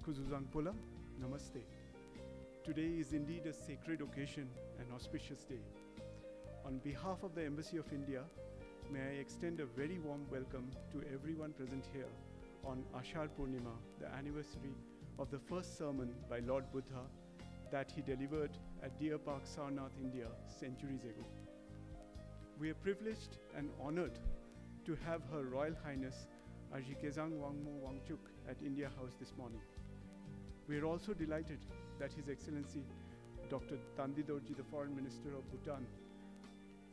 Kuzuzangpola, Namaste. Today is indeed a sacred occasion and auspicious day. On behalf of the Embassy of India, may I extend a very warm welcome to everyone present here on Ashar Purnima, the anniversary of the first sermon by Lord Buddha that he delivered at Deer Park, Sarnath, India, centuries ago. We are privileged and honored to have Her Royal Highness Ajit Kezang Wangmo Wangchuk at India House this morning. We are also delighted that His Excellency Dr. Tandi Dorji, the Foreign Minister of Bhutan,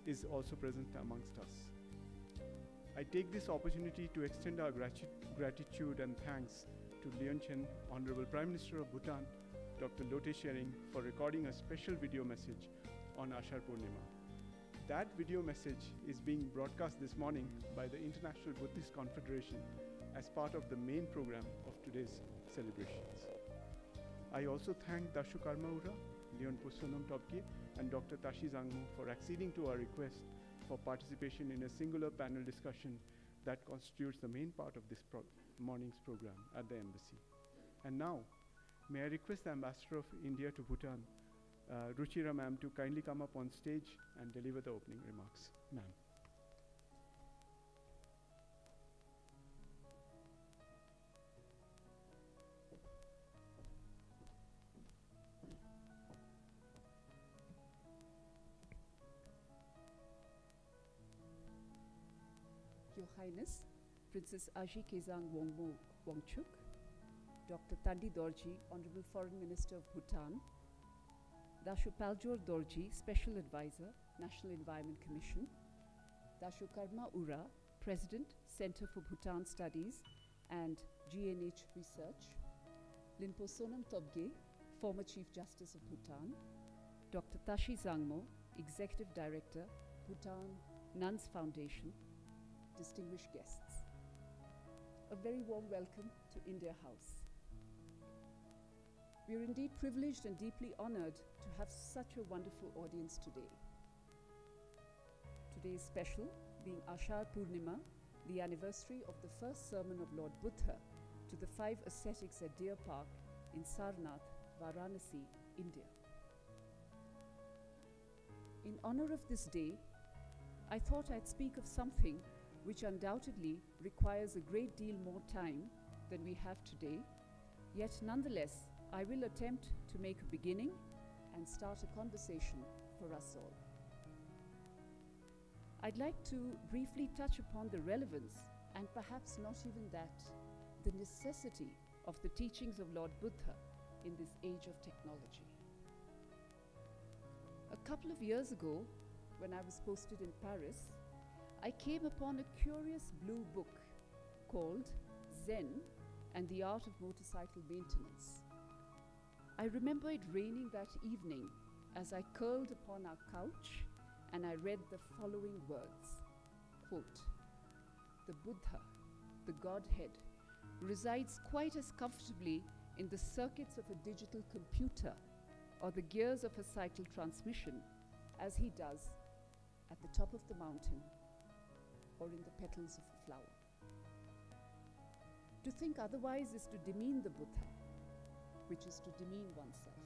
is also present amongst us. I take this opportunity to extend our gratitude and thanks to Leon Chen, Honorable Prime Minister of Bhutan, Dr. Lote Tshering, for recording a special video message on Ashar Purnima. That video message is being broadcast this morning by the International Buddhist Confederation as part of the main program of today's celebrations. I also thank Dashu Karmaura, Leon Pusonam Topke, and Dr. Tashi Zangmo for acceding to our request for participation in a singular panel discussion that constitutes the main part of this morning's program at the Embassy. And now, may I request the Ambassador of India to Bhutan, Ruchira ma'am, to kindly come up on stage and deliver the opening remarks. Ma'am. Your Highness, Princess Ajit Kezang Wangmo Wangchuk, Dr. Tandi Dorji, Honorable Foreign Minister of Bhutan, Dashu Paljor Dorji, Special Advisor, National Environment Commission, Dashu Karma Ura, President, Center for Bhutan Studies and GNH Research, Linpo Sonam Tobge, former Chief Justice of Bhutan, Dr. Tashi Zangmo, Executive Director, Bhutan Nuns Foundation, distinguished guests. A very warm welcome to India House. We are indeed privileged and deeply honored to have such a wonderful audience today. Today is special, being Ashar Purnima, the anniversary of the first sermon of Lord Buddha to the 5 ascetics at Deer Park in Sarnath, Varanasi, India. In honor of this day, I thought I'd speak of something which undoubtedly requires a great deal more time than we have today, yet nonetheless, I will attempt to make a beginning and start a conversation for us all. I'd like to briefly touch upon the relevance, and perhaps not even that, the necessity of the teachings of Lord Buddha in this age of technology. A couple of years ago, when I was posted in Paris, I came upon a curious blue book called Zen and the Art of Motorcycle Maintenance. I remember it raining that evening as I curled upon our couch and I read the following words, quote, "The Buddha, the Godhead, resides quite as comfortably in the circuits of a digital computer or the gears of a cycle transmission as he does at the top of the mountain or in the petals of a flower. To think otherwise is to demean the Buddha, which is to demean oneself."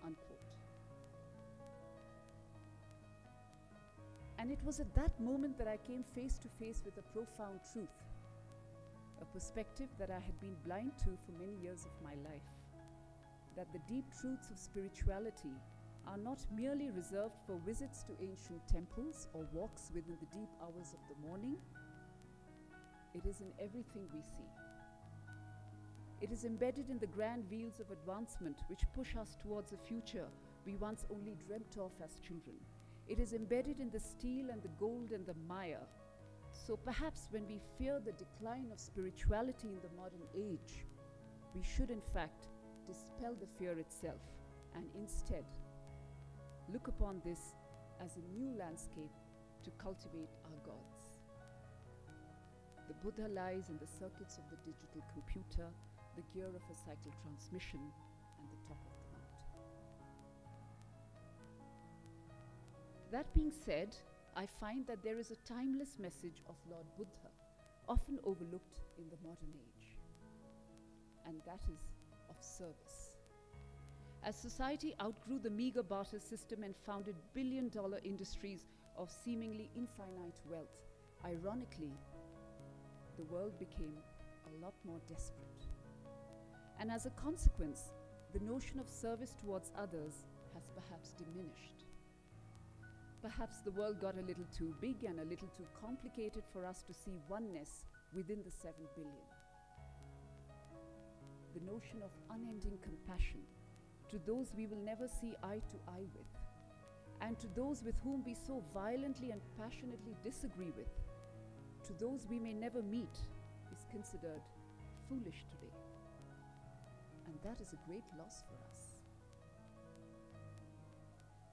Unquote. And it was at that moment that I came face to face with a profound truth, a perspective that I had been blind to for many years of my life, that the deep truths of spirituality are not merely reserved for visits to ancient temples or walks within the deep hours of the morning. It is in everything we see. It is embedded in the grand wheels of advancement which push us towards a future we once only dreamt of as children. It is embedded in the steel and the gold and the mire. So perhaps when we fear the decline of spirituality in the modern age, we should in fact dispel the fear itself and instead look upon this as a new landscape to cultivate our gods. The Buddha lies in the circuits of the digital computer, the gear of a cycle transmission, and the top of the mountain. That being said, I find that there is a timeless message of Lord Buddha, often overlooked in the modern age. And that is of service. As society outgrew the meager barter system and founded billion-dollar industries of seemingly infinite wealth, ironically, the world became a lot more desperate. And as a consequence, the notion of service towards others has perhaps diminished. Perhaps the world got a little too big and a little too complicated for us to see oneness within the 7 billion. The notion of unending compassion to those we will never see eye to eye with, and to those with whom we so violently and passionately disagree with, to those we may never meet, is considered foolish today. And that is a great loss for us.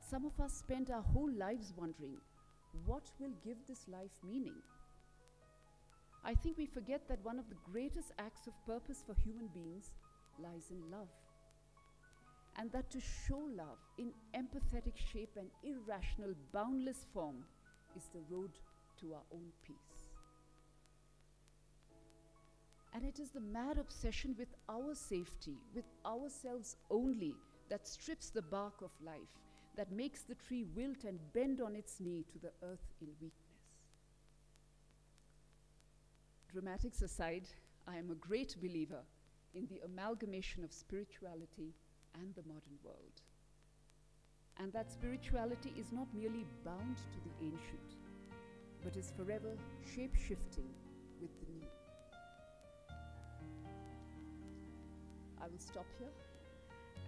Some of us spend our whole lives wondering, what will give this life meaning? I think we forget that one of the greatest acts of purpose for human beings lies in love. And that to show love in empathetic shape and irrational, boundless form is the road to our own peace. And it is the mad obsession with our safety, with ourselves only, that strips the bark of life, that makes the tree wilt and bend on its knee to the earth in weakness. Dramatics aside, I am a great believer in the amalgamation of spirituality and the modern world. And that spirituality is not merely bound to the ancient, but is forever shape-shifting with the new. I will stop here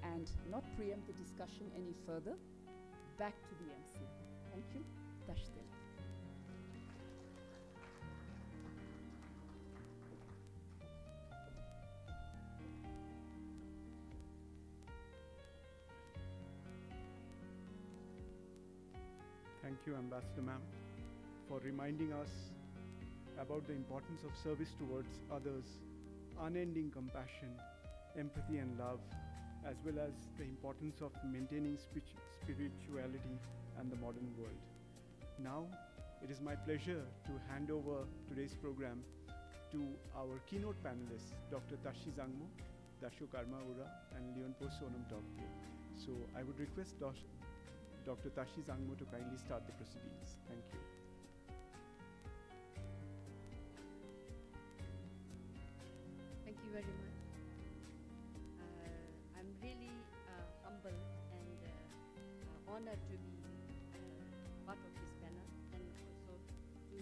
and not preempt the discussion any further. Back to the MC. Thank you. Dashtil. Thank you, Ambassador Ma'am, for reminding us about the importance of service towards others, unending compassion, empathy and love, as well as the importance of maintaining spirituality and the modern world. Now, it is my pleasure to hand over today's program to our keynote panelists, Dr. Tashi Zangmo, Dasho Karma Ura, and Leonpo Sonam Tokte. So I would request Dr. Tashi Zangmo to kindly start the proceedings. Thank you. Thank you very much. I'm really humbled and honored to be part of this panel and also to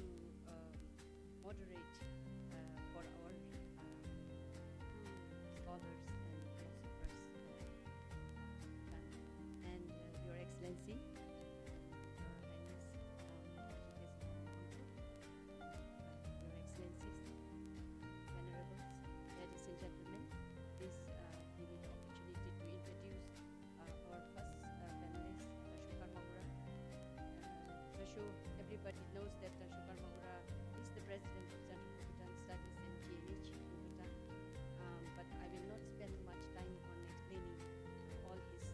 moderate for our two scholars and philosophers and Your Excellency, Your Highness, Your Excellencies, Venerables, ladies and gentlemen, please give me the opportunity to introduce our first panelist, Dasho Karma-Ura. Dasho, everybody knows that Dasho Karma-Ura is the president of Center for Bhutan Studies and GNH in Bhutan. But I will not spend much time on explaining all his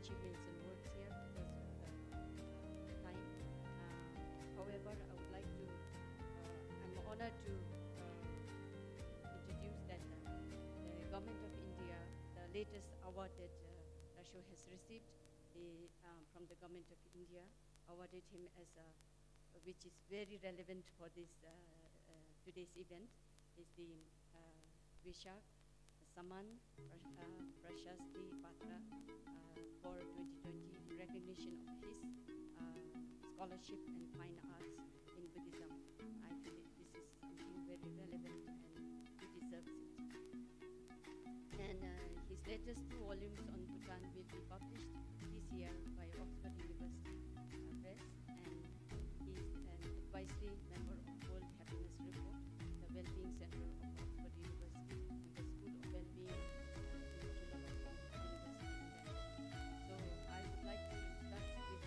achievements and works here because of the time. However, I would like to, I'm honored to introduce that the Government of India, the latest award that Dasho has received from the Government of India, awarded him as a, which is very relevant for this today's event, is the Vishak Saman Prashasti Patra for 2020 recognition of his scholarship and fine arts in Buddhism. I feel this is something very relevant and he deserves it. And his latest 2 volumes on Bhutan will be published this year by Oxford University Press, and he is an advisory member of World Happiness Report, the Wellbeing Center of Oxford University, and the School of Wellbeing in Chulalongkorn University. So I would like to start with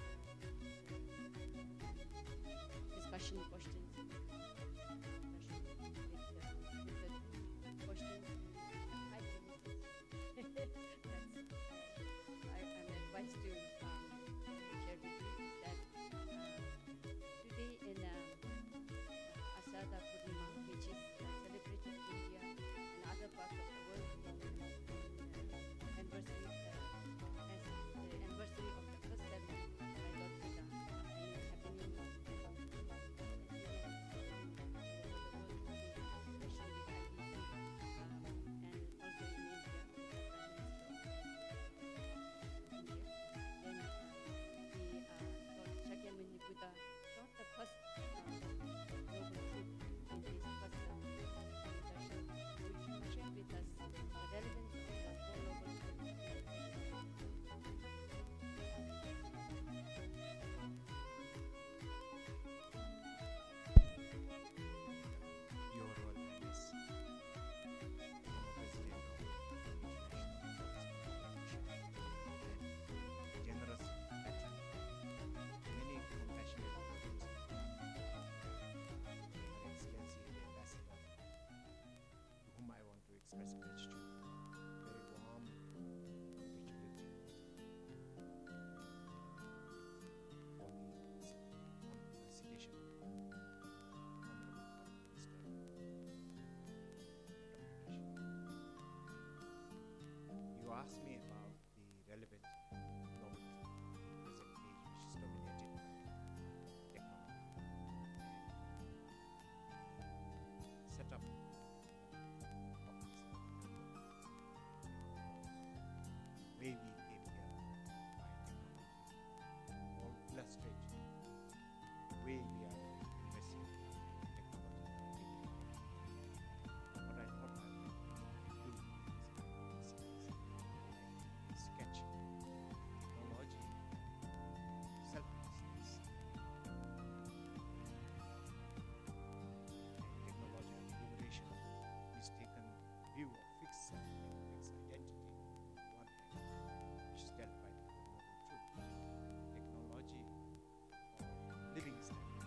discussion questions. With the questions. I'm advised to share with you. express gratitude, very warm congratulatory for the citation of Honorable Prime Minister Dr. Rishi. You asked me about the relevance of novel present age, which is dominated by technology, and set up topics. Way we came here by technology, or illustrate the way we are investing in technology. What I thought I would do is sketch technology, selflessness, and technology liberation, mistaken view of fixed self and fixed identity on one hand, which is dealt by the Four Noble Truth. Technology or living standard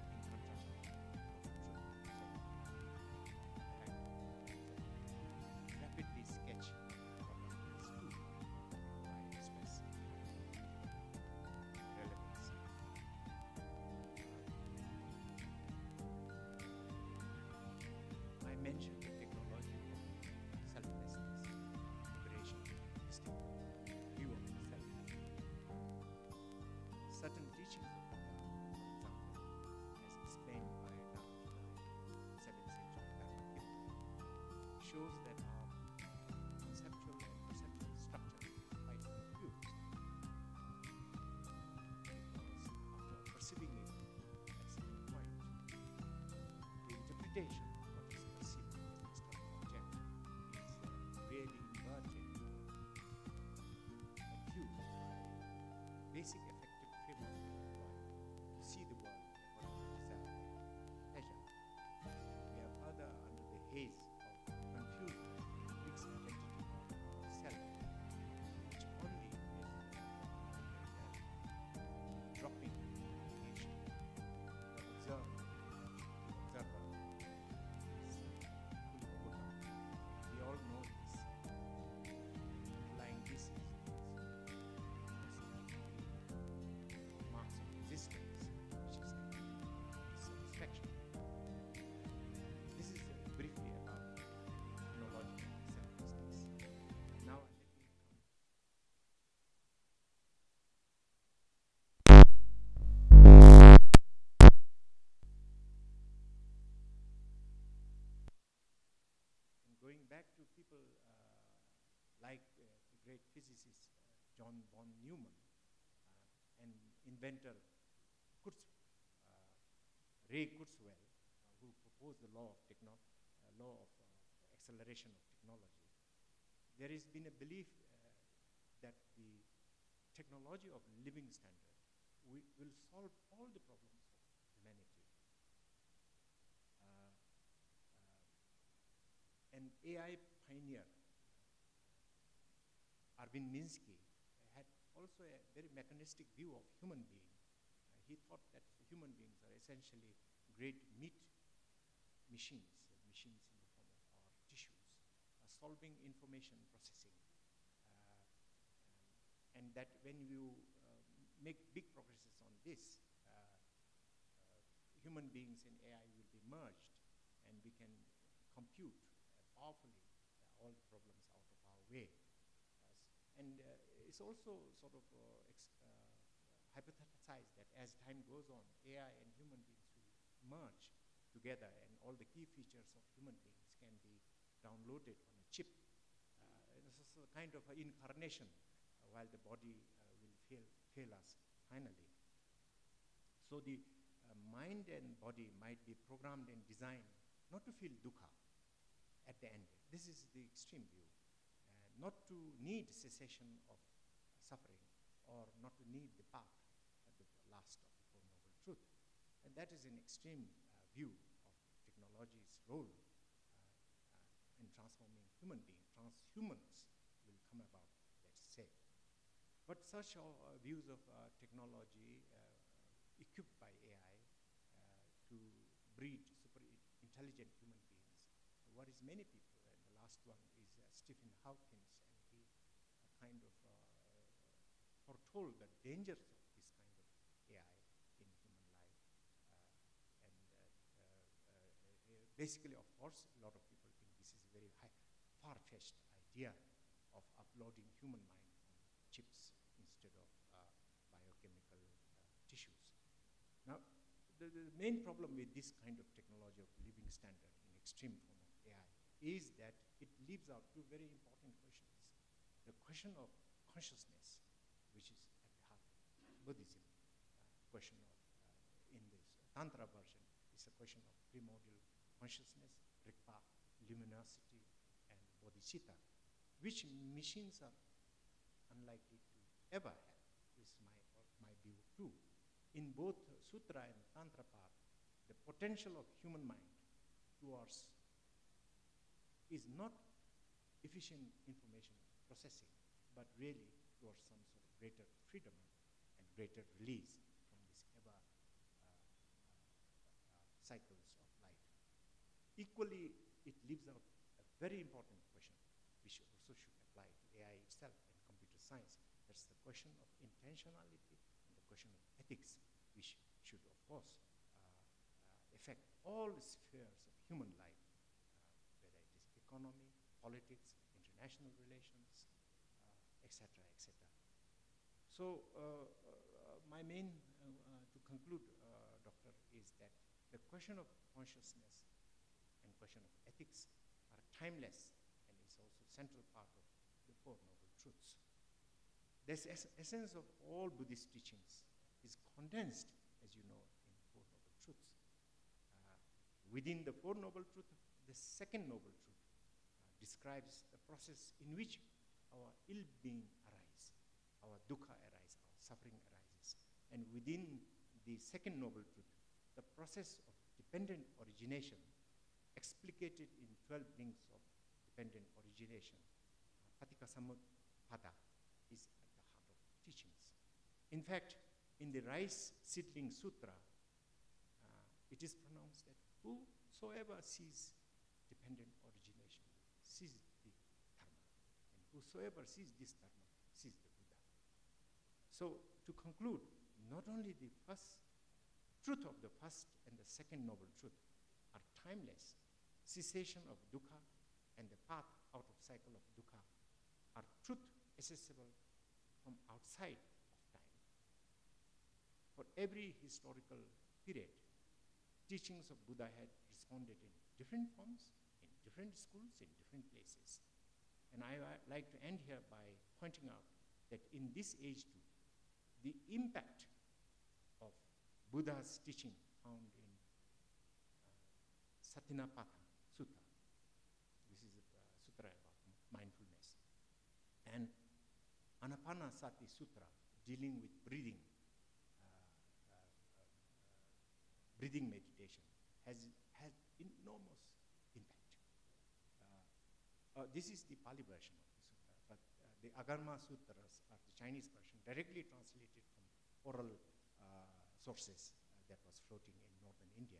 in contrast to Noble Truth. So rapidly sketch what are these two by expressing relevance. I mentioned the technology of selflessness, liberation, distinct view of the self. Certain teachings of Buddha, for example, as explained by Nagarjuna in 7th century Dharmakirti, shows that our conceptual and perceptual structure is quite confused. Because after perceiving it at some point, the interpretation of what is perceived as an external object is really inverted, confused by basic affective framework we employ to see the world according to desire, pleasure. We are further under the haze of confused fixed identity of self, which only is dropping negation. The observer is fully overcome. We all know this. Underlying this is marks of resistance, which is dissatisfaction. This is briefly about technological selflessness. Now let me come. And going back to people like the great physicist John von Neumann and inventor Ray Kurzweil, who proposed the law of acceleration of technology. There has been a belief that the technology of living standard will solve all the problems of humanity. An AI pioneer, Arvind Minsky, had also a very mechanistic view of human being. He thought that human beings are essentially great meat machines, machines in the form of our tissues, solving information processing. And that when you make big progresses on this, human beings and AI will be merged, and we can compute powerfully all the problems out of our way. And it's also sort of hypothesized that as time goes on, AI and human beings will merge together, and all the key features of human beings can be downloaded on a chip. This is a kind of an incarnation, while the body will fail us finally. So the mind and body might be programmed and designed not to feel dukkha at the end. This is the extreme view. Not to need cessation of suffering, or not to need the path at the last of the Four Noble Truth. And that is an extreme view of technology's role in transforming human beings. Transhumans will come about, let's say. But such views of technology equipped by AI to breed super intelligent human beings what is many people, and the last one is Stephen Hawkins, and he kind of foretold the dangers of this kind of AI in human life. Basically, of course, a lot of people think this is a very far-fetched idea of uploading human mind on chips instead of biochemical tissues. Now, the main problem with this kind of technology of living standard in extreme form of AI is that it leaves out two very important questions. The question of consciousness, which is at the heart of Buddhism, question of, in this Tantra version, is a question of primordial consciousness, Rigpa, luminosity, and bodhicitta, which machines are unlikely to ever have, is my view too. In both Sutra and Tantra path, the potential of human mind towards is not efficient information processing, but really towards some sort of greater freedom and greater release from these ever cycles of life. Equally, it leaves out a very important question, which also should apply to AI itself and computer science. That's the question of intentionality and the question of ethics, which should, of course, affect all spheres of human life, whether it is economy, politics, international relations, etc., etc. So, my main, to conclude, Doctor, is that the question of consciousness and question of ethics are timeless and is also central part of the Four Noble Truths. This essence of all Buddhist teachings is condensed, as you know, in Four Noble Truths. Within the Four Noble Truths, the second Noble Truth describes the process in which our ill-being arises, our dukkha arises, our suffering arises. And within the second Noble Truth, the process of dependent origination, explicated in 12 links of dependent origination, Patika Samutpada, is at the heart of teachings. In fact, in the Rice Seedling Sutra, it is pronounced that whosoever sees dependent origination sees the Dharma, and whosoever sees this Dharma sees the Buddha. So, to conclude, not only the first truth of the first and the second Noble Truth are timeless, cessation of dukkha and the path out of cycle of dukkha are truth accessible from outside of time. For every historical period, teachings of Buddha had responded in different forms, in different schools, in different places. And I like to end here by pointing out that in this age too, the impact of Buddha's teaching found in Satinapatha Sutta. This is a sutra about mindfulness. And Anapanasati Sutra, dealing with breathing, breathing meditation, has enormous impact. This is the Pali version of the sutra, but the Agarma Sutras are the Chinese version, directly translated from oral sources that was floating in northern India.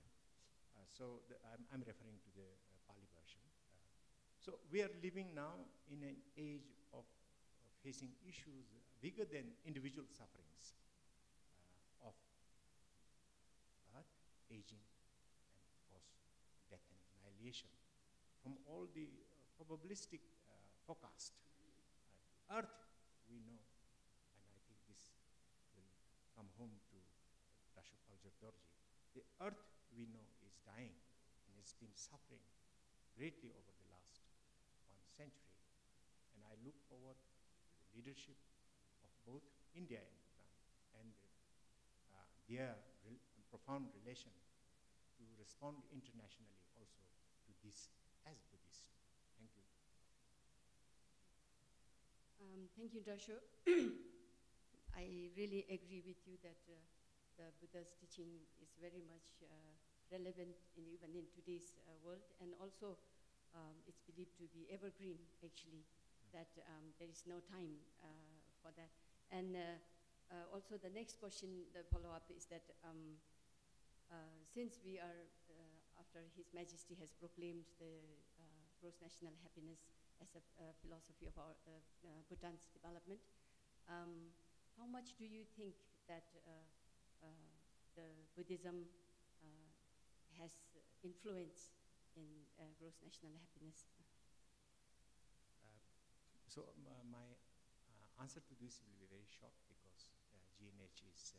So I'm referring to the Pali version. So we are living now in an age of facing issues bigger than individual sufferings of birth, aging, and of course death and annihilation. From all the probabilistic forecast, Earth we know, and I think this will come home to Rashopalja Dorji, the Earth we know is dying and it's been suffering greatly over the last 1 century. And I look forward to the leadership of both India and Bhutan and their profound relation to respond internationally also to this as Buddhist. Thank you. Thank you, Dasho. I really agree with you that the Buddha's teaching is very much relevant even in today's world, and also it's believed to be evergreen, actually, that there is no time for that. And also the next question, the follow-up is that since we are, after after His Majesty has proclaimed the gross national happiness as a philosophy of our Bhutan's development. How much do you think that the Buddhism has influence in gross national happiness? So my answer to this will be very short because GNH is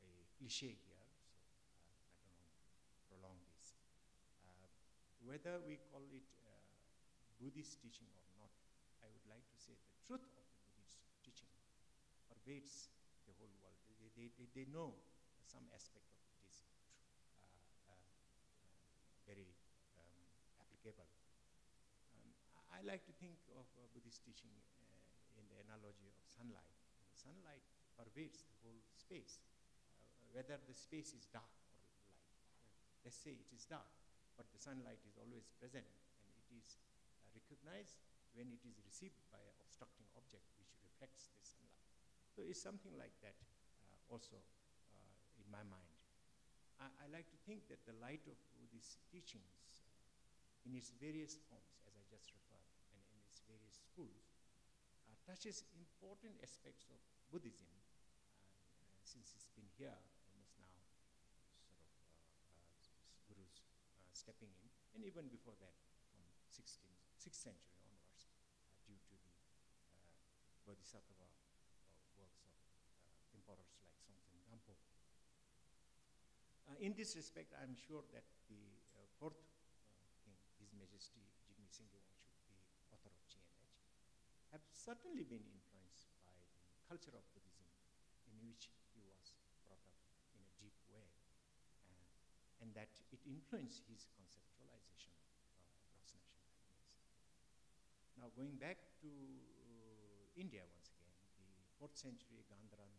a cliche here, so I don't want to prolong this. Whether we call it Buddhist teaching or not, I would like to say the truth of the Buddhist teaching pervades the whole world. They know some aspect of it is very applicable. I like to think of Buddhist teaching in the analogy of sunlight. And sunlight pervades the whole space, whether the space is dark or light. Let's say it is dark, but the sunlight is always present, and it is recognized when it is received by an obstructing object which reflects the sunlight. So it's something like that also in my mind. I like to think that the light of Buddhist teachings in its various forms, as I just referred, and in its various schools, touches important aspects of Buddhism since it's been here almost now, sort of gurus stepping in, and even before that, from 6th century onwards, due to the Bodhisattva works of emperors like Songtsen Gampo. In this respect, I'm sure that the fourth king, His Majesty Jigme Singye Wangchuk, the author of GNH, have certainly been influenced by the culture of Buddhism in which he was brought up in a deep way, and that it influenced his conceptualization of gross national happiness. Now, going back to India once again, the 4th century Gandharan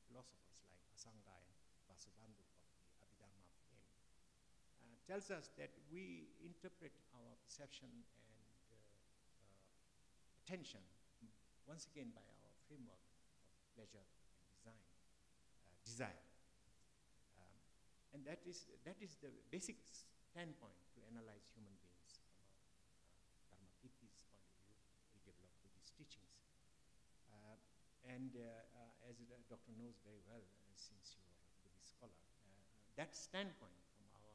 philosophers like Asanga and Vasubandhu of the Abhidharma fame tells us that we interpret our perception and attention once again by our framework of pleasure and desire. And that is the basic standpoint to analyze human beings from a Dharmakirti's point of view. We develop Buddhist teachings. As Dr. knows very well, since you are a Buddhist scholar, that standpoint from our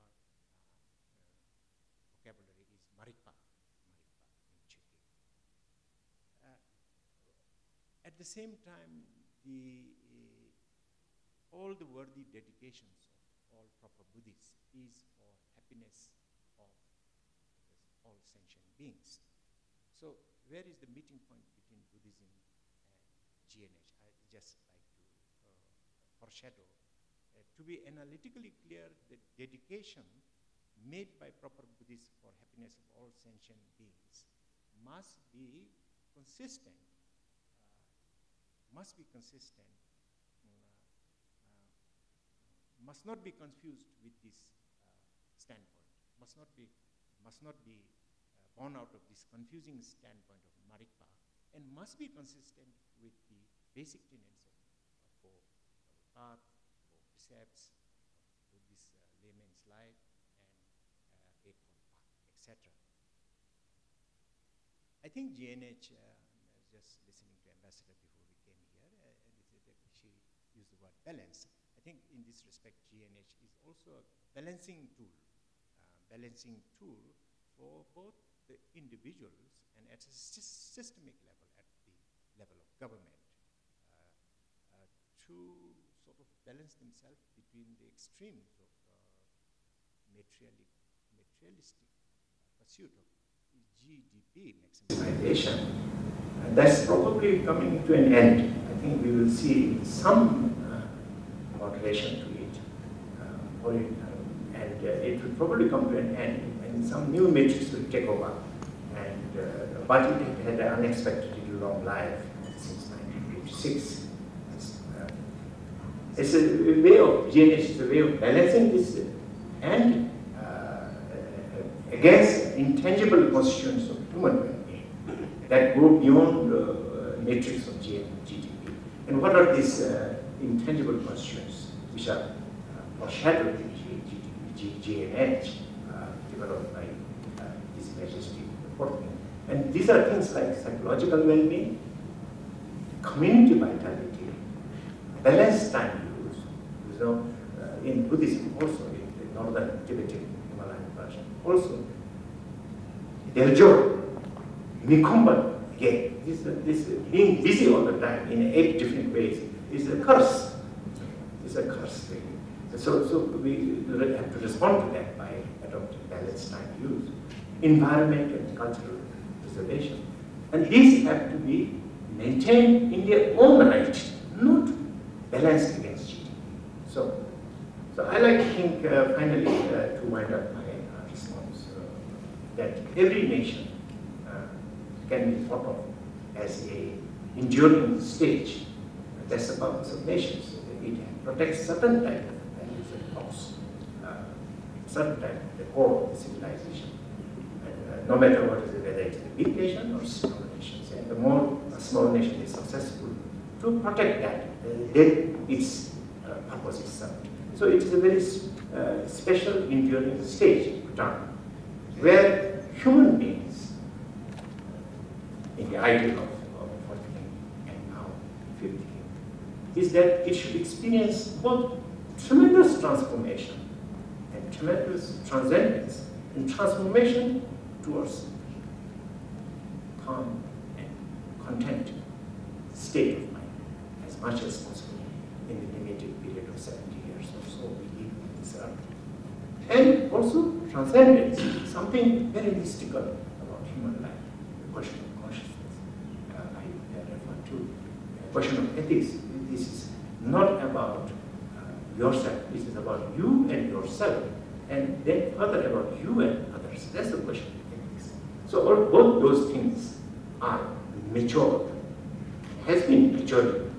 vocabulary is marikpa in Cheki. At the same time, all the worthy dedications of all proper Buddhists is for happiness of all sentient beings. So where is the meeting point between Buddhism and GNH? I just like to foreshadow. To be analytically clear, the dedication made by proper Buddhists for happiness of all sentient beings must be consistent, must not be confused with this standpoint, must not be born out of this confusing standpoint of marikpa, and must be consistent with the basic tenets of four path, four precepts, of this layman's life, and Eightfold Path, etc. I think GNH, just listening to Ambassador before we came here, she used the word balance. I think in this respect, GNH is also a balancing tool for both the individuals and at a systemic level, at the level of government, to sort of balance themselves between the extremes of materialistic pursuit of GDP maximization. And that's probably coming to an end. I think we will see some moderation to it, and it will probably come to an end, and some new metrics will take over. And but it had an unexpectedly long life since 1956. It's a way of GNH, it's a way of balancing this and against intangible constituents of human well-being that go beyond the matrix of GDP. And what are these intangible constituents which are foreshadowed in GNH, developed by His Majesty the Fourth King. And these are things like psychological well-being, community vitality, balanced time use. You know, in Buddhism also, in the northern Tibetan Himalayan version, also, Deljo, Mikumban, again, this being busy all the time in 8 different ways is a curse. It's a curse thing. So we have to respond to that by adopting balanced time use, environment and cultural preservation. And these have to be maintained in their own right, not balanced against GDP. So I like to think, finally, to wind up my response, that every nation can be thought of as a enduring stage. That's the purpose of nations. It protects certain type of values and laws, certain type of the core of the civilization. And, no matter what is it, whether it's a big nation or small nations. And the more a small nation is successful to protect that, then its purpose is served. So it is a very special enduring stage, Bhutan, where human beings, in the ideal of fourth king and now fifth king, is that it should experience both tremendous transformation and tremendous transcendence and transformation towards calm and content state of mind as much as possible in the limited period of 70 years or so we live on this earth. And also transcendence, something very mystical about human life, the question of consciousness. I refer to the question of ethics. This is not about yourself, this is about you and yourself, and then further about you and others. That's the question of ethics. So both those things are matured, has been matured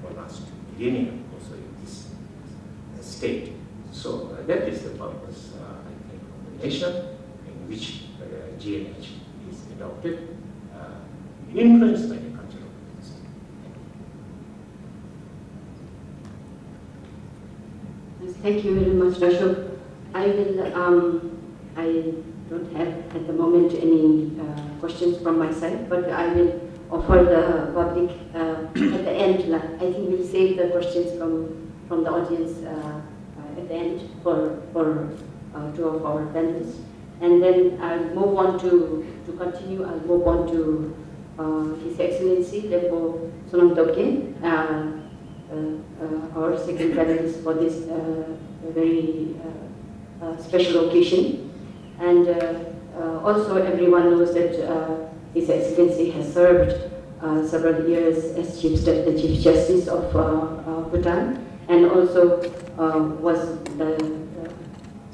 for the last millennia also in this state. So that is the purpose, I think, of the nation in which GNH is adopted, influenced by the culture of Buddhism. Thank you very much, Rashok. I don't have at the moment any questions from my side, but I will offer the public at the end. I think we'll save the questions from the audience at the end for two of our panelists. And then I'll move on to continue. I'll move on to His Excellency Lepo Sonam Tokye, our second panelist for this very special occasion. And also everyone knows that His Excellency has served several years as Chief Justice of Bhutan, and also was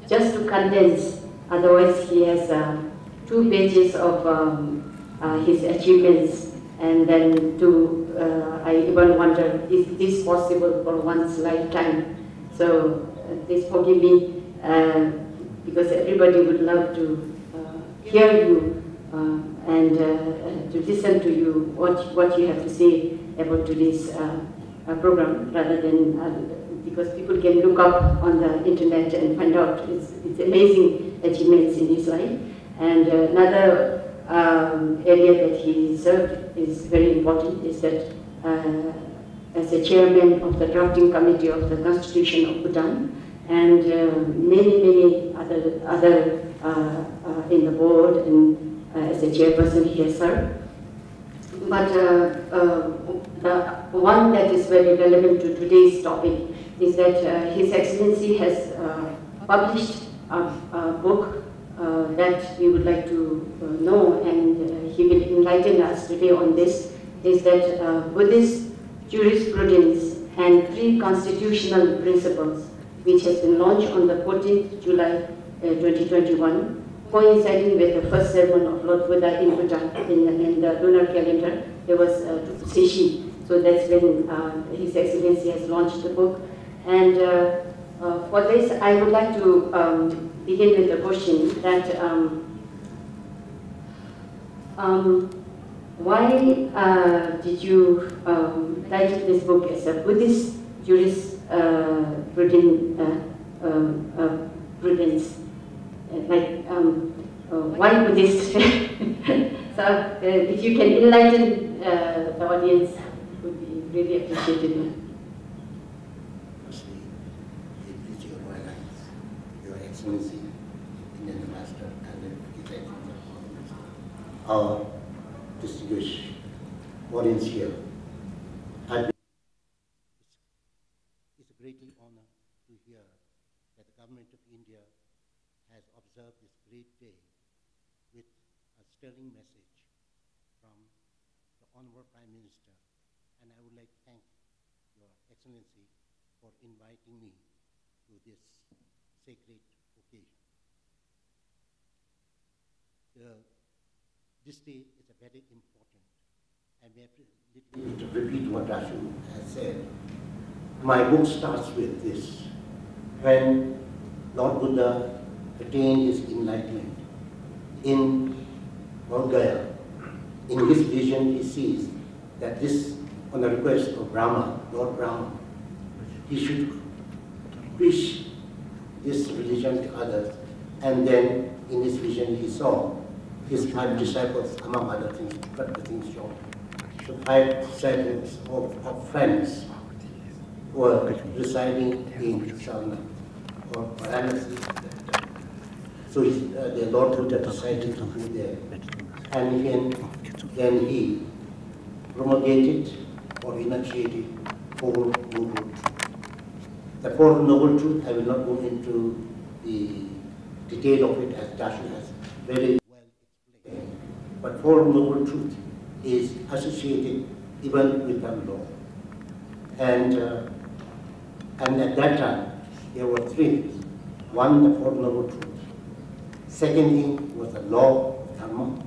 just to condense, otherwise he has 2 pages of his achievements, and then I even wonder, is this possible for one's lifetime? So please forgive me, because everybody would love to hear you and to listen to you, what you have to say about today's program, rather than, because people can look up on the internet and find out it's amazing achievements in his life. And another area that he served is very important, is that as a chairman of the drafting committee of the Constitution of Bhutan, and many other in the board, and as a chairperson he has served. But the one that is very relevant to today's topic is that His Excellency has published a book that we would like to know, and he will enlighten us today on this, is that Buddhist jurisprudence and 3 constitutional principles, which has been launched on the 14th July 2021, coinciding with the first sermon of Lord Buddha in Bhutan. In the lunar calendar, there was Seshi, so that's when His Excellency has launched the book. And for this, I would like to begin with the question that why did you title this book as a Buddhist jurisprudence prudence. Like one Buddhist. So if you can enlighten the audience, it would be really appreciated. Firstly, it is your Royal Highness, Your Excellency, Indian Ambassador, and the Executive Minister. Our distinguished audience here. It's a greatly honor to hear that the government of India has observed this great day with a sterling message from the Honorable Prime Minister, and I would like to thank Your Excellency for inviting me to this sacred occasion. This day is a very important, and we have to repeat what Rashu has said. My book starts with this. When Lord Buddha attained his enlightenment in Bodh Gaya, in his vision he sees that this, on the request of Brahma, Lord Brahma, he should preach this religion to others, and then in his vision he saw his 5 disciples, among other things, to cut the things short. So 5 disciples of friends were residing in Sarna or Varanasi. So the Lord Buddha decided to go there, and then he promulgated or enunciated 4 noble truths. The 4 noble truths, I will not go into the detail of it, as Dashu has very well explained. But 4 noble truths is associated even with the law. And at that time, there were 3. One, the 4 noble truths. Second thing was the law of Dharma.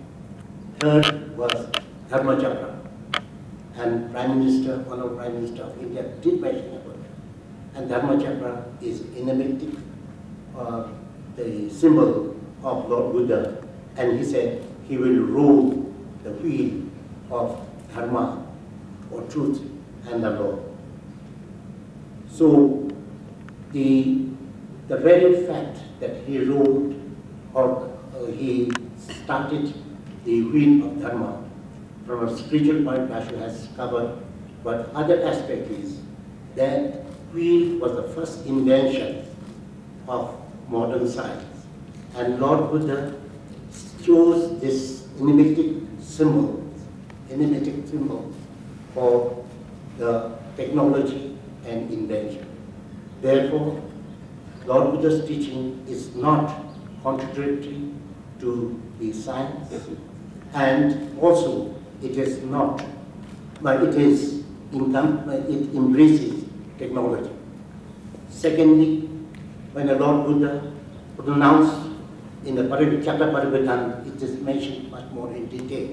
Third was Dharma Chakra. And Prime Minister, Honorable Prime Minister of India did mention about it. And Dharma Chakra is enigmatic, the symbol of Lord Buddha. And he said he will rule the wheel of Dharma, or truth, and the law. So the very fact that he ruled, or he started the wheel of Dharma, from a spiritual point, Dashu has covered, but other aspect is that wheel was the first invention of modern science. And Lord Buddha chose this enigmatic symbol for the technology and invention. Therefore, Lord Buddha's teaching is not contradictory to the science, and also it is not, but it embraces technology. Secondly, when the Lord Buddha pronounced in the Chakra Paribhatan, it is mentioned much more in detail.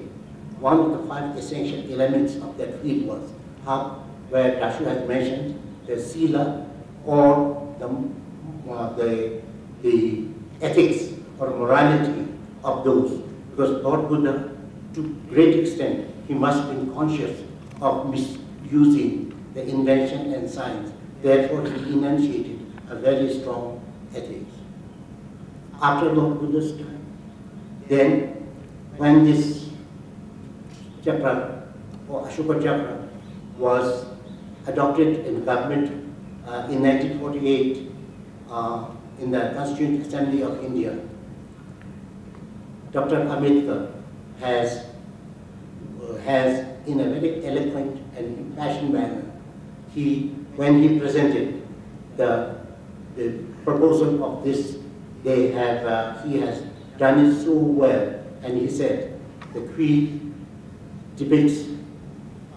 One of the 5 essential elements of that field was how, where Dashu has mentioned the sila, or the ethics or morality of those. Because Lord Buddha, to great extent, he must have been conscious of misusing the invention and science. Therefore, he enunciated a very strong ethics. After Lord Buddha's time, then when this chakra, or Ashoka chakra, was adopted in the government in 1948 in the Constituent Assembly of India, Dr. Ambedkar has in a very eloquent and impassioned manner, when he presented the proposal of this, he has done it so well, and he said the creed depicts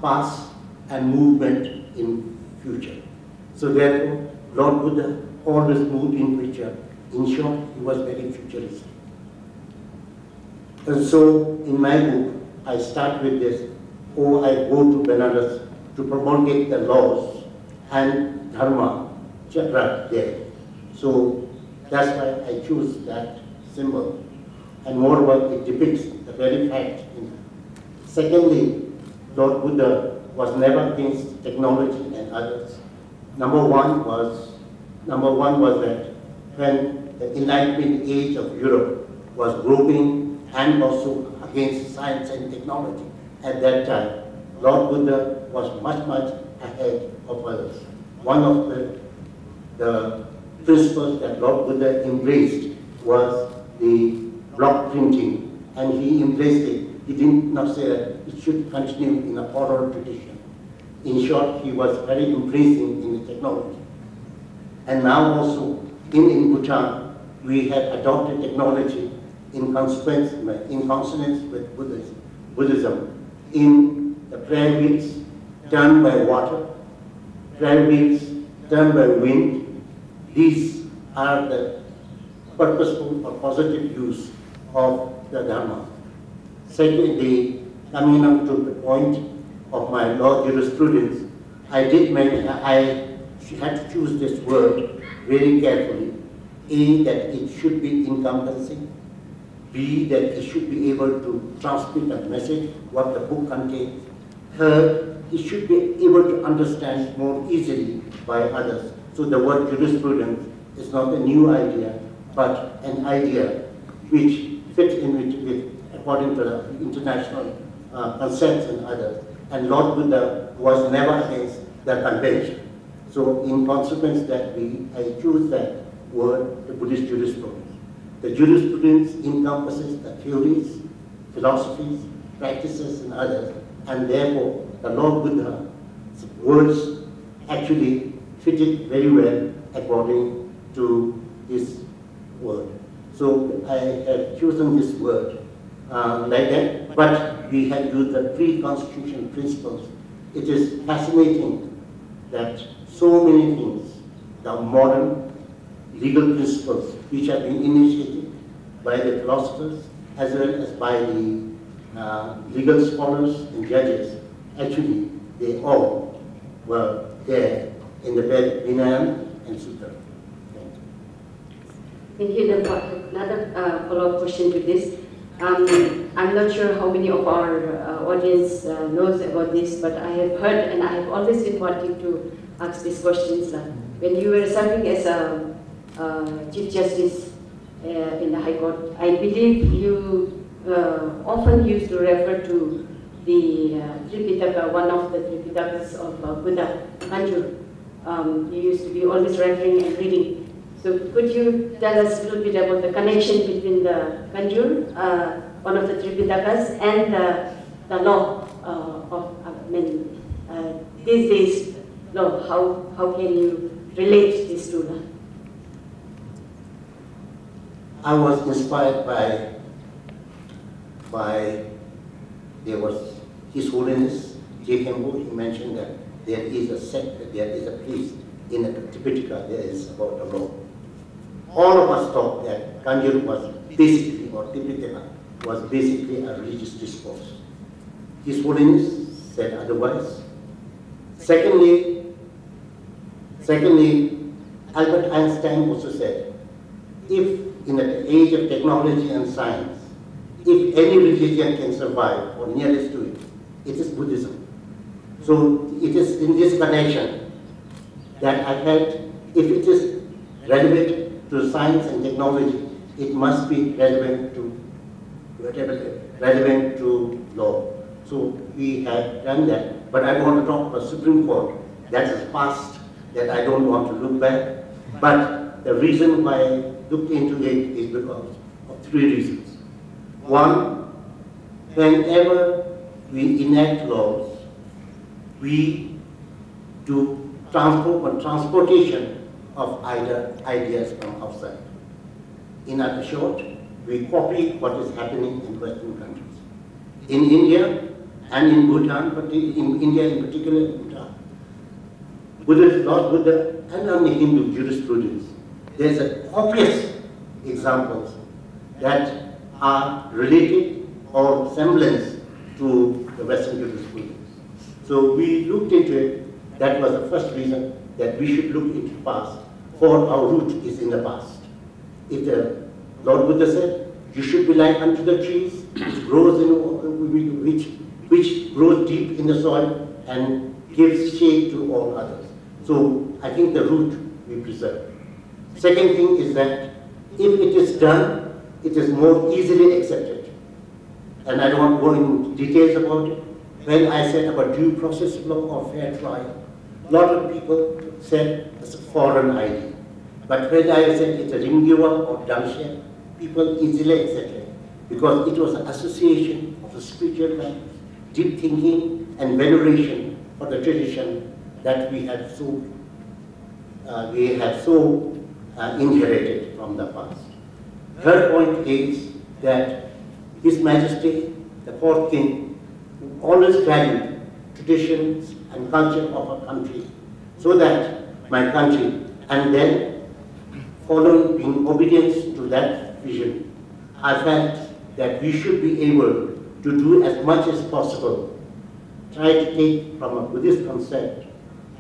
past and movement in future. So therefore, Lord Buddha always moved in future. In short, he was very futuristic. And so, in my book, I start with this, I go to Benares to promulgate the laws and Dharma Chakra there. So that's why I choose that symbol. And moreover, it depicts the very fact. Secondly, Lord Buddha was never against technology and others. Number one was that when the Enlightenment age of Europe was groping and also against science and technology. At that time, Lord Buddha was much, much ahead of others. One of the principles that Lord Buddha embraced was the block printing, and he embraced it. He did not say that it should continue in an oral tradition. In short, he was very embracing in the technology. And now also, in Bhutan, we have adopted technology in consonance with Buddhism. In the prayer wheels turned by water, prayer wheels turned by wind, these are the purposeful or positive use of the Dharma. Secondly, coming up to the point of my law jurisprudence, I had to choose this word very carefully. A, that it should be encompassing. B, that it should be able to transmit a message, what the book contains. Third, it should be able to understand more easily by others. So the word jurisprudence is not a new idea, but an idea which fits in with according to the international concepts and others. And Lord Buddha was never against the convention. So in consequence that I choose that word, the Buddhist jurisprudence. The jurisprudence encompasses the theories, philosophies, practices, and others, and therefore the Lord Buddha's words actually fitted very well according to his word. So I have chosen this word like that, but we have used the pre-constitutional principles. It is fascinating that so many things, the modern legal principles which have been initiated by the philosophers as well as by the legal scholars and judges, actually they all were there in the Vinaya and Sutta. Thank you. Another follow-up question to this. I'm not sure how many of our audience knows about this, but I have heard and I have always been wanting to ask these questions. When you were serving as a Chief Justice in the High Court, I believe you often used to refer to the Tripitaka, one of the Tripitakas of Buddha, Kanjur. You used to be always referring and reading. So could you tell us a little bit about the connection between the Kanjur, one of the Tripitakas, and the law of, these days law? How can you relate these two? I was inspired by there was His Holiness J. Kempo. He mentioned that there is a sect, there is a priest in the Tripitaka, there is about the law. All of us thought that Kanjur was basically, or Tripitaka, was basically a religious discourse. His Holiness said otherwise. Secondly, Albert Einstein also said, if in the age of technology and science, if any religion can survive, or nearest to it, it is Buddhism. So it is in this connection that I felt if it is relevant to science and technology, it must be relevant to law. So we have done that. But I don't want to talk about Supreme Court. That's a past that I don't want to look back. But the reason why I looked into it is because of three reasons. One, whenever we enact laws, we do transportation of ideas from outside. In other short, we copy what is happening in Western countries. In India and in Bhutan, but in India in particular, in Bhutan, Buddhist, Lord Buddha, and only Hindu jurisprudence, there's obvious examples that are related or semblance to the Western jurisprudence. So we looked into it. That was the first reason that we should look into the past, for our root is in the past. If the Lord Buddha said, you should be like unto the trees which grows which grows deep in the soil and gives shade to all others. So I think the root we preserve. Second thing is that if it is done, it is more easily accepted. And I don't want to go into details about it. When I said about due process law or fair trial, a lot of people said it's a foreign idea. But when I said it's a ringiwa or damshe, people easily accepted it because it was an association of a spiritual life, deep thinking and veneration for the tradition that we had so inherited from the past. Third point is that His Majesty, the fourth king, always valued traditions and culture of our country, so that my country, and then following being obedience to that vision, I felt that we should be able to do as much as possible, try to take from a Buddhist concept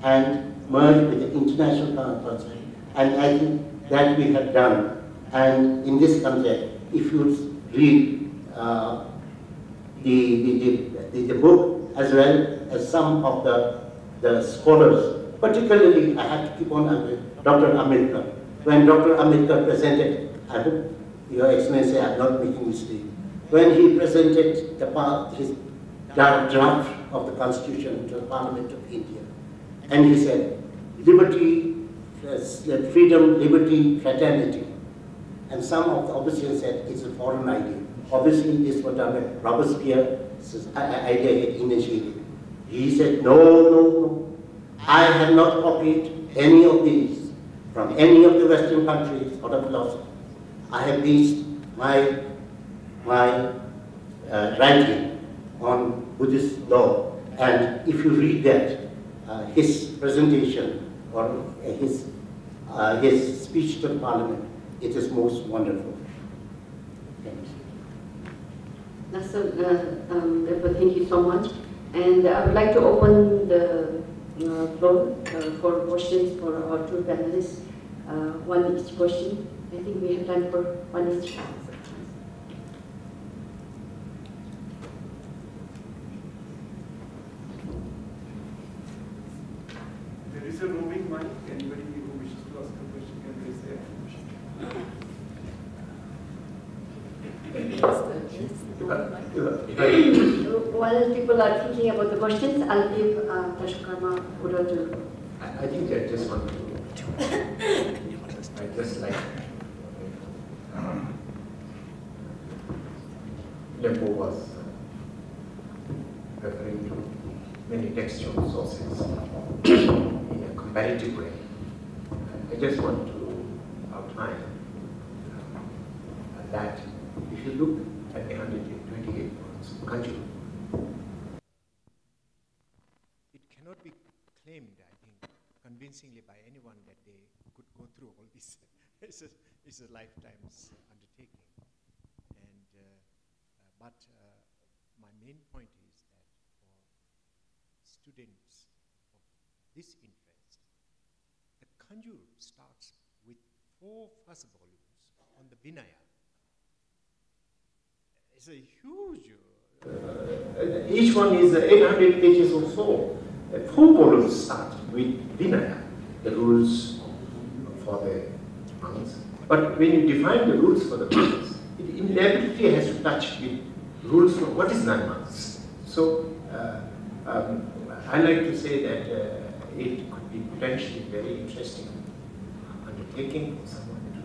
and merge with the international concept. And I think that we have done. And in this context, if you read the book as well as some of the scholars, particularly I have to keep on Dr. Ambedkar. When Dr. Ambedkar presented, I hope Your Excellency, I am not making mistake, when he presented his draft of the Constitution to the Parliament of India, and he said, liberty, freedom, liberty, fraternity. And some of the opposition said it's a foreign idea. Obviously, this was done by Robespierre's idea he initiated. He said, no, no, no. I have not copied any of these from any of the Western countries or the philosophy. I have based my writing on Buddhist law. And if you read that, his presentation or his speech to the Parliament, it is most wonderful. Therefore, thank you so much. And I would like to open the floor for questions for our two panelists. One each question. I think we have time for one each. There is a roving mic. Anybody who wishes to ask a question can raise their hand. While people are thinking about the questions, I'll give Tashakarma Udo to. I think I just want to, I just like Lempo was referring to many textual sources in a comparative way. I just want to outline that if you look at the 128 points, Kanju, It cannot be claimed, I think, convincingly by anyone that they could go through all this. It's a lifetime's undertaking. And, but my main point is that for students of this interest, the Kanju starts with 4 first volumes on the Vinaya. It's a huge each one is 800 pages or so. 4 volumes start with Vinaya, the rules for the monks. But when you define the rules for the monks, it inevitably has to touch with rules for what is 9 months. So I like to say that it could be potentially very interesting undertaking for someone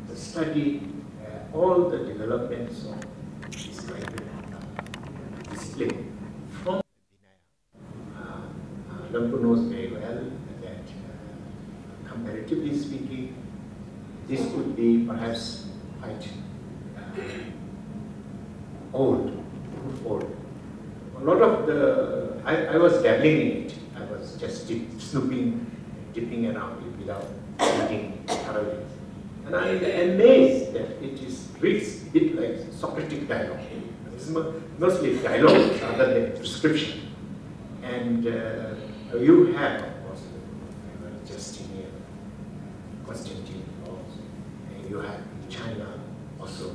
to study all the developments of this kind of discipline from Vinaya. Lempo knows very well that comparatively speaking, this could be perhaps quite old. A lot of the, I was dabbling in it. I was just snooping, dipping around it without reading thoroughly. And I am amazed that it reads a bit like Socratic dialogue. It's mostly dialogue rather than prescription. And you have, of course, Justinian, Constantine, and you have China also,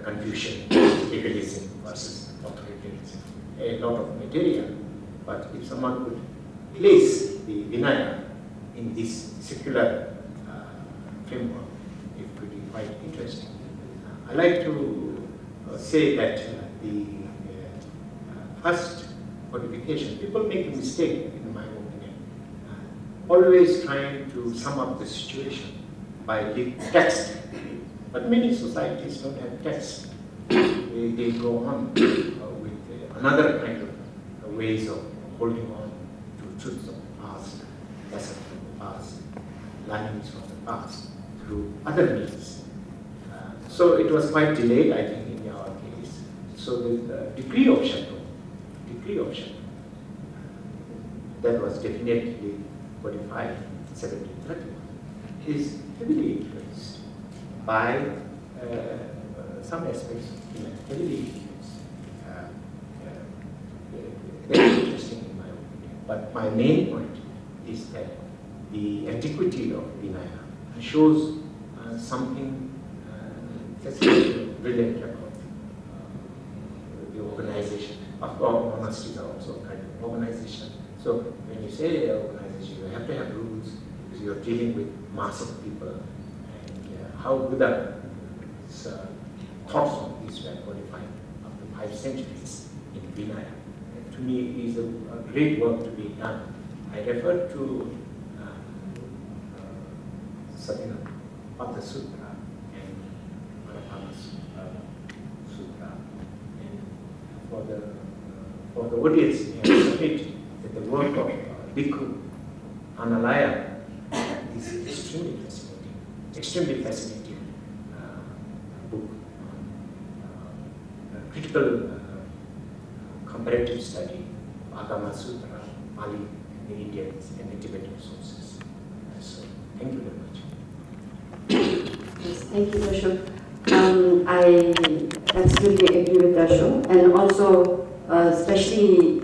Confucian, legalism versus authoritarianism, a lot of material. But if someone could place the Vinaya in this secular framework is pretty quite interesting. I like to say that the first codification, people make a mistake, in my opinion, always trying to sum up the situation by the text. But many societies don't have text. They go on with another kind of ways of holding on to truths of the past, lessons from the past, learnings from the past, through other means. So it was quite delayed, I think, in our case. So the decree of Shadow, that was definitely codified in 1731, is heavily influenced by some aspects of Vinaya, heavily influenced. Very interesting in my opinion. But my main point is that the antiquity of Vinaya shows something that's brilliant about the organization. Of course, monasteries are also kind of organization. So when you say organization, you have to have rules because you're dealing with mass of people. And how Buddha's thoughts on this were codified after 5 centuries in Vinaya. To me, is a great work to be done. I refer to Satyanapata Sutra and Manapana Sutra. And for the audience, I submit that the work of Bhikkhu Analaya is extremely fascinating book on critical comparative study of Agama Sutra, Pali, the Indian and the Tibetan sources. So, thank you very much. Yes, thank you, Dasho. I absolutely agree with Dasho, and also especially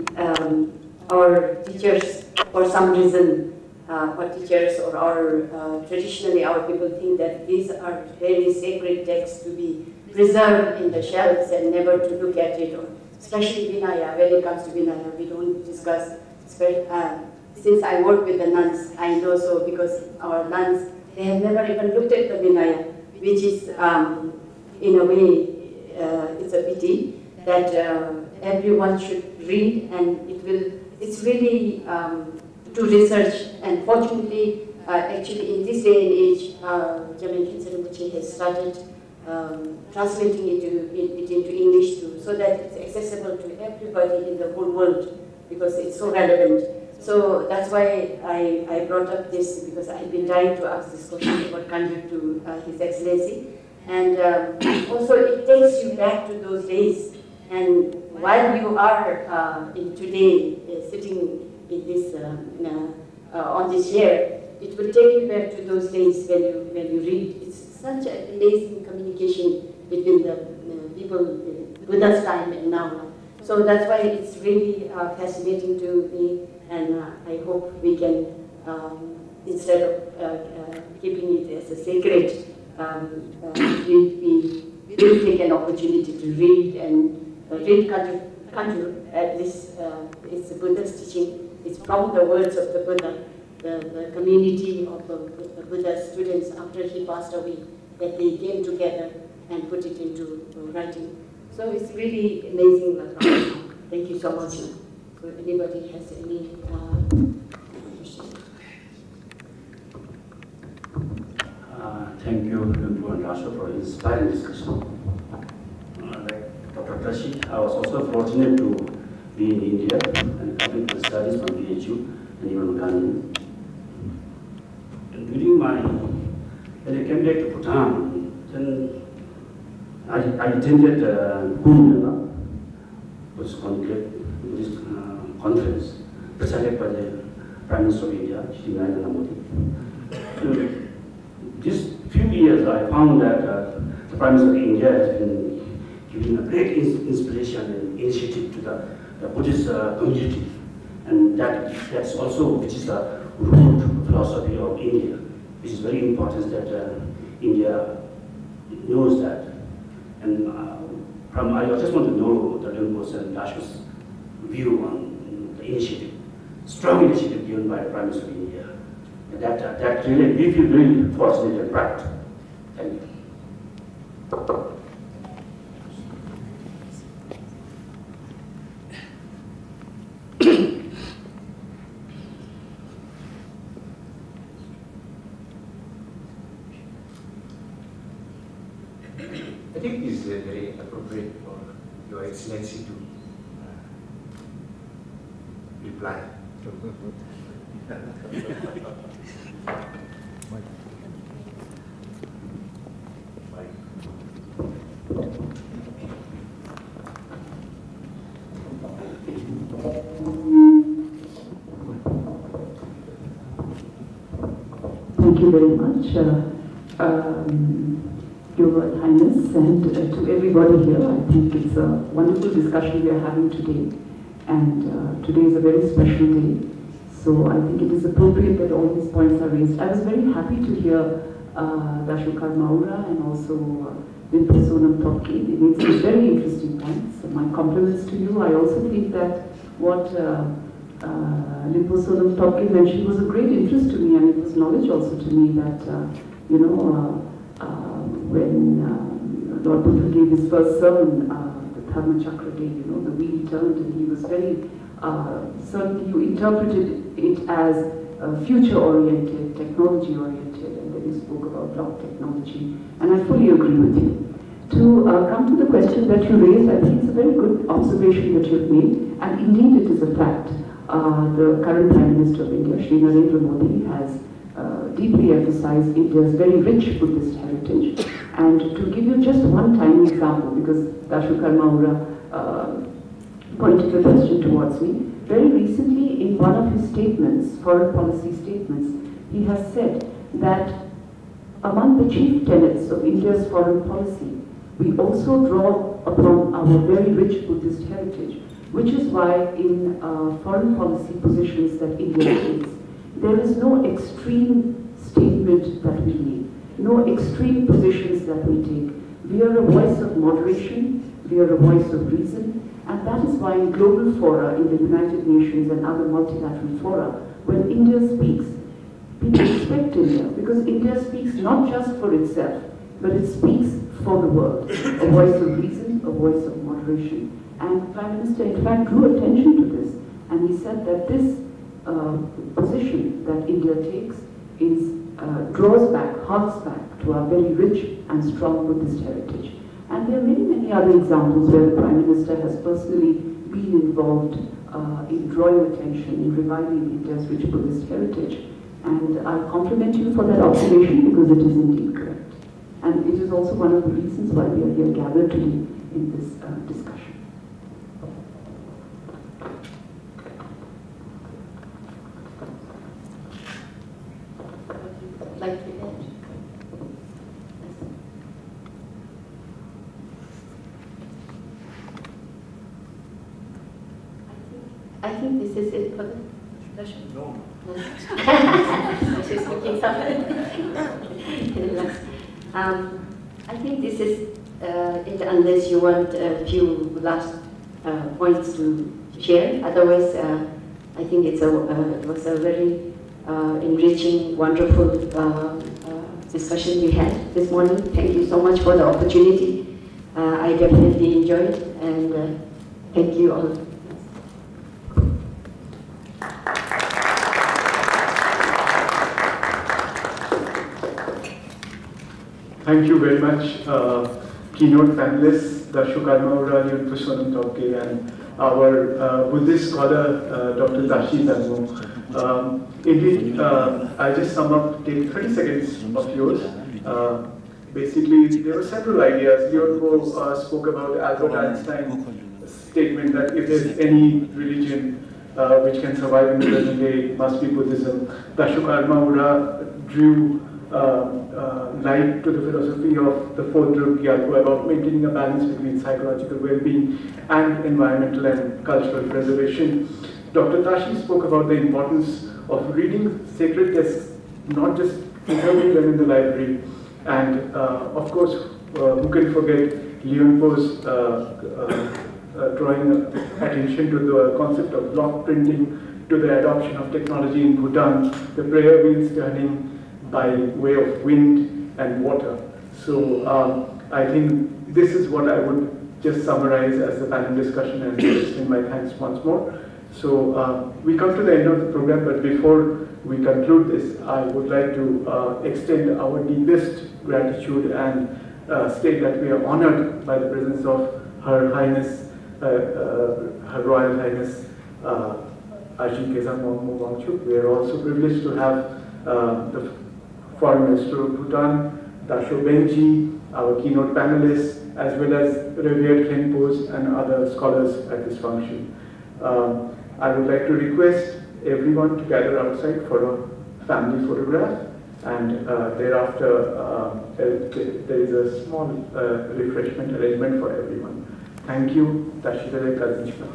our teachers, for some reason, our teachers or our traditionally our people think that these are very sacred texts to be preserved in the shelves and never to look at it. Or especially Vinaya, when it comes to Vinaya, we don't discuss. Since I work with the nuns, I know so because our nuns, they have never even looked at the Vinaya, which is, in a way, it's a pity that everyone should read, and it's really to research. And fortunately, actually in this day and age, Jamin Kinsarimbuchi has started translating it into English too, so that it's accessible to everybody in the whole world, because it's so relevant. So that's why I brought up this, because I've been trying to ask this question about country to His Excellency. And also it takes you back to those days. And while you are today sitting in this, on this chair, it will take you back to those days when you read. It's such an amazing communication between the people, Buddha's time and now. So that's why it's really fascinating to me, and I hope we can, instead of keeping it as a sacred, we will take an opportunity to read and read Kanjur. At least it's the Buddha's teaching. It's from the words of the Buddha, the community of the Buddha's students after he passed away, that they came together and put it into writing. So it's really amazing. Thank you so much. So anybody has any questions? Thank you, Yuntu and Rasha, for inspiring discussion. Like Dr. Tashi, I was also fortunate to be in India and complete my studies from BHU and even Bhutan. And during when I came back to Bhutan, then I attended Kumbh, Buddhist conference presided by the Prime Minister of India, Shri Narendra Modi. These few years, I found that the Prime Minister of India has been giving a great inspiration and initiative to the Buddhist community, and that's also which is the root philosophy of India, which is very important that India knows that. And I just want to know the Rinpoche and Dasha's view on the initiative, strong initiative given by the Prime Minister of India That really, we feel really fortunate and proud. Thank you. I think this is very appropriate for Your Excellency to reply. Thank you very much, Your Highness, and to everybody here. I think it's a wonderful discussion we are having today, and today is a very special day. So I think it is appropriate that all these points are raised. I was very happy to hear Dashukar Maura and also Limpo Sonam Topke. They made some very interesting points. So my compliments to you. I also think that what Limpo Sonam Topke mentioned was a great interest to me, and it was knowledge also to me that, when Lord Buddha gave his first sermon, the Dharma Chakra Day, the wheel turned, and he was very, certainly you interpreted it as future-oriented, technology-oriented, and then he spoke about block technology, and I fully agree with you. To come to the question that you raised, I think it's a very good observation that you've made, and indeed it is a fact. The current Prime Minister of India, Shri Narendra Modi, has deeply emphasized India's very rich Buddhist heritage. And to give you just one tiny example, because Dashukar Maura pointed the question towards me, very recently in one of his statements, foreign policy statements, he has said that among the chief tenets of India's foreign policy, we also draw upon our very rich Buddhist heritage, which is why in foreign policy positions that India takes, there is no extreme statement that we make, no extreme positions that we take. We are a voice of moderation, we are a voice of reason, and that is why in global fora, in the United Nations and other multilateral fora, when India speaks, people respect India, because India speaks not just for itself, but it speaks for the world, a voice of reason, a voice of moderation. And the Prime Minister, in fact, drew attention to this, and he said that this position that India takes is draws back, harks back to our very rich and strong Buddhist heritage. And there are many, many other examples where the Prime Minister has personally been involved in drawing attention, in reviving India's rich Buddhist heritage. And I compliment you for that observation, because it is indeed correct. And it is also one of the reasons why we are here gathered today in this discussion. Like to add? I think this is it for the discussion. No. She's looking somewhere. I think this is it, unless you want a few last points to share. Otherwise, I think it was a very enriching, wonderful discussion we had this morning. Thank you so much for the opportunity. I definitely enjoyed, and thank you all. Thank you very much, keynote panelists, Dashukar Maura, Limpo Sonam Topke, and our Buddhist scholar, Dr. Dashi Danmo. Indeed, I'll just sum up, take 30 seconds of yours. Basically, there were several ideas. Leonpo spoke about Albert Einstein's statement that if there's any religion which can survive in the present day, it must be Buddhism. Dashukar Maura drew light to the philosophy of the fourth group Gyalpo about maintaining a balance between psychological well-being and environmental and cultural preservation. Dr. Tashi spoke about the importance of reading sacred texts, not just interpreting them in the library. And of course, who can forget Leonpo's drawing attention to the concept of block printing to the adoption of technology in Bhutan, the prayer wheels turning by way of wind and water. So I think this is what I would just summarize as the panel discussion and extend my thanks once more. So we come to the end of the program, but before we conclude this, I would like to extend our deepest gratitude and state that we are honored by the presence of Her Highness, Her Royal Highness Ajahn Khesang Mawangmo Wangchuk. We are also privileged to have the Foreign Minister of Bhutan, Dasho Benji, our keynote panelists, as well as revered Khenpos and other scholars at this function. I would like to request everyone to gather outside for a family photograph, and thereafter there is a small refreshment arrangement for everyone. Thank you. Tashitare Kazinchma.